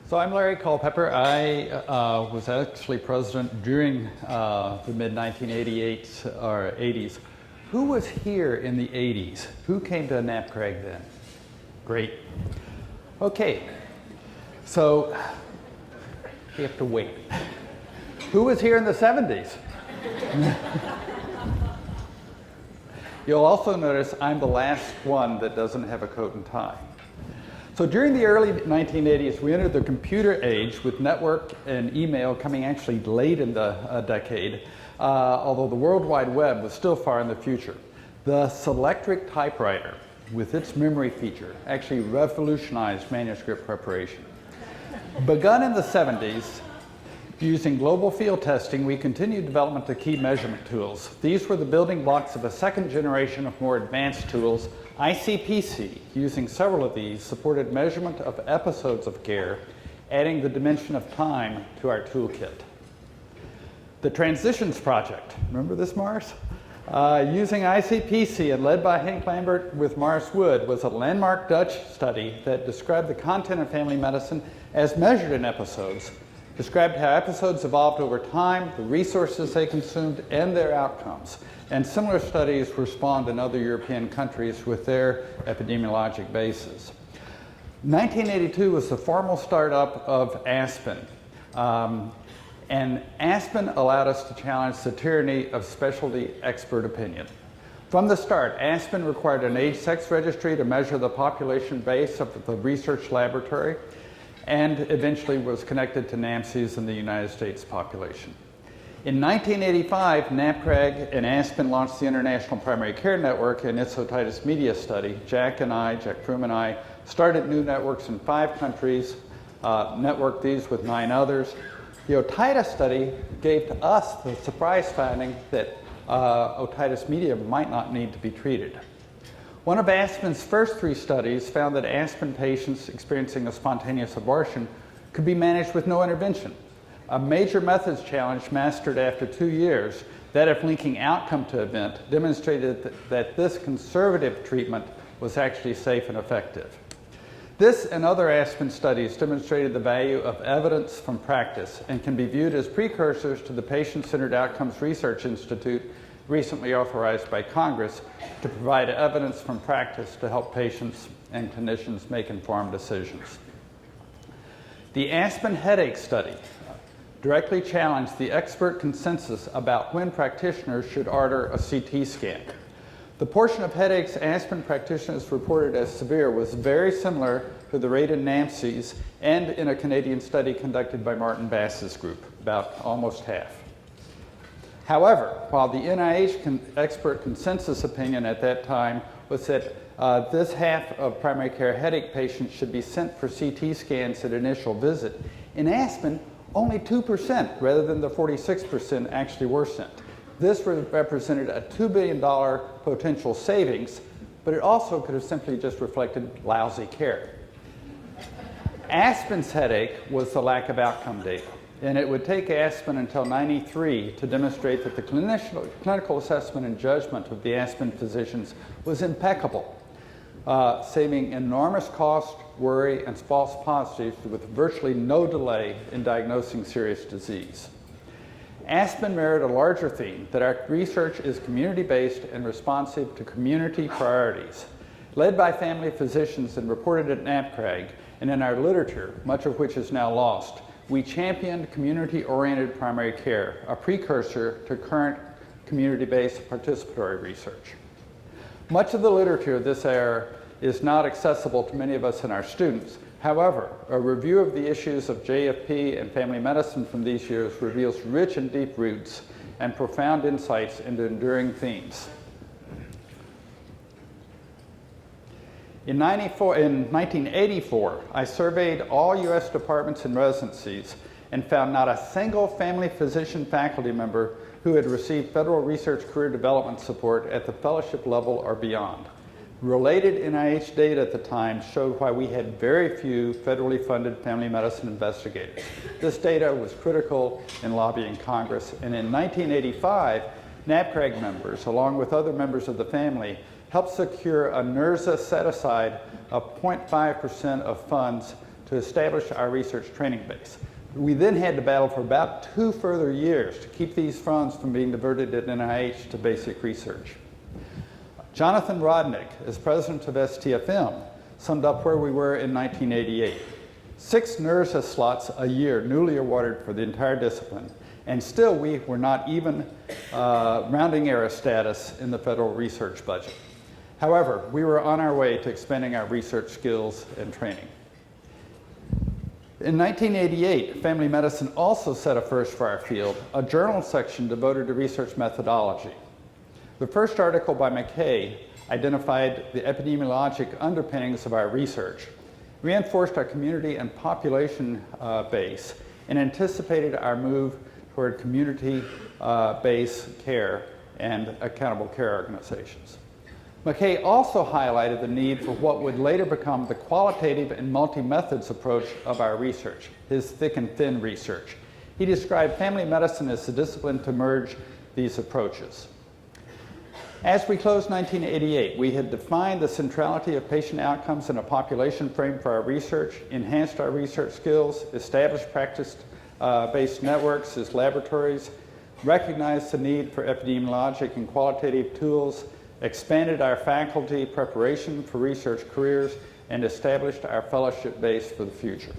So I'm Larry Culpepper. I was actually president during the mid-1988 or 80s. Who was here in the 80s? Who came to NAPCRG then? Great. Okay, so we have to wait. Who was here in the 70s? You'll also notice I'm the last one that doesn't have a coat and tie. So during the early 1980s, we entered the computer age with network and email coming actually late in the decade, although the World Wide Web was still far in the future. The Selectric typewriter, with its memory feature, actually revolutionized manuscript preparation. Begun in the 70s, using global field testing, we continued development of key measurement tools. These were the building blocks of a second generation of more advanced tools. ICPC, using several of these, supported measurement of episodes of care, adding the dimension of time to our toolkit. The Transitions Project, remember this, Mars? Using ICPC and led by Henk Lambert with Mars Wood, was a landmark Dutch study that described the content of family medicine as measured in episodes, described how episodes evolved over time, the resources they consumed, and their outcomes. And similar studies were spawned in other European countries with their epidemiologic bases. 1982 was the formal startup of Aspen. And Aspen allowed us to challenge the tyranny of specialty expert opinion. From the start, Aspen required an age-sex registry to measure the population base of the research laboratory, and eventually was connected to NAMCs in the United States population. In 1985, NAPCRG and Aspen launched the International Primary Care Network and its otitis media study. Jack Froome and I, started new networks in 5 countries, networked these with 9 others. The otitis study gave to us the surprise finding that otitis media might not need to be treated. One of Aspen's first 3 studies found that Aspen patients experiencing a spontaneous abortion could be managed with no intervention. A major methods challenge mastered after 2 years, that of linking outcome to event, demonstrated that this conservative treatment was actually safe and effective. This and other Aspen studies demonstrated the value of evidence from practice and can be viewed as precursors to the Patient-Centered Outcomes Research Institute, recently authorized by Congress, to provide evidence from practice to help patients and clinicians make informed decisions. The Aspen Headache Study directly challenged the expert consensus about when practitioners should order a CT scan. The portion of headaches Aspen practitioners reported as severe was very similar to the rate in NAMCs and in a Canadian study conducted by Martin Bass's group, about almost half. However, while the NIH expert consensus opinion at that time was that this half of primary care headache patients should be sent for CT scans at initial visit, in Aspen, only 2% rather than the 46% actually were sent. This represented a $2 billion potential savings, but it also could have simply just reflected lousy care. Aspen's headache was the lack of outcome data, and it would take Aspen until '93 to demonstrate that the clinical assessment and judgment of the Aspen physicians was impeccable, saving enormous cost, worry, and false positives with virtually no delay in diagnosing serious disease. Aspen mirrored a larger theme that our research is community-based and responsive to community priorities. Led by family physicians and reported at NAPCRG, and in our literature, much of which is now lost, we championed community-oriented primary care, a precursor to current community-based participatory research. Much of the literature of this era is not accessible to many of us and our students. However, a review of the issues of JFP and family medicine from these years reveals rich and deep roots and profound insights into enduring themes. In 1984, I surveyed all U.S. departments and residencies and found not a single family physician faculty member who had received federal research career development support at the fellowship level or beyond. Related NIH data at the time showed why we had very few federally funded family medicine investigators. This data was critical in lobbying Congress, and in 1985, NAPCRG members, along with other members of the family, helped secure a NERSA set-aside of 0.5% of funds to establish our research training base. We then had to battle for about 2 further years to keep these funds from being diverted at NIH to basic research. Jonathan Rodnick, as president of STFM, summed up where we were in 1988. 6 NERSA slots a year newly awarded for the entire discipline, and still we were not even rounding error status in the federal research budget. However, we were on our way to expanding our research skills and training. In 1988, Family Medicine also set a first for our field, a journal section devoted to research methodology. The first article by McKay identified the epidemiologic underpinnings of our research, reinforced our community and population base, and anticipated our move toward community-based care and accountable care organizations. McKay also highlighted the need for what would later become the qualitative and multi-methods approach of our research, his thick and thin research. He described family medicine as the discipline to merge these approaches. As we closed 1988, we had defined the centrality of patient outcomes in a population frame for our research, enhanced our research skills, established practice-based networks as laboratories, recognized the need for epidemiologic and qualitative tools, expanded our faculty preparation for research careers, and established our fellowship base for the future.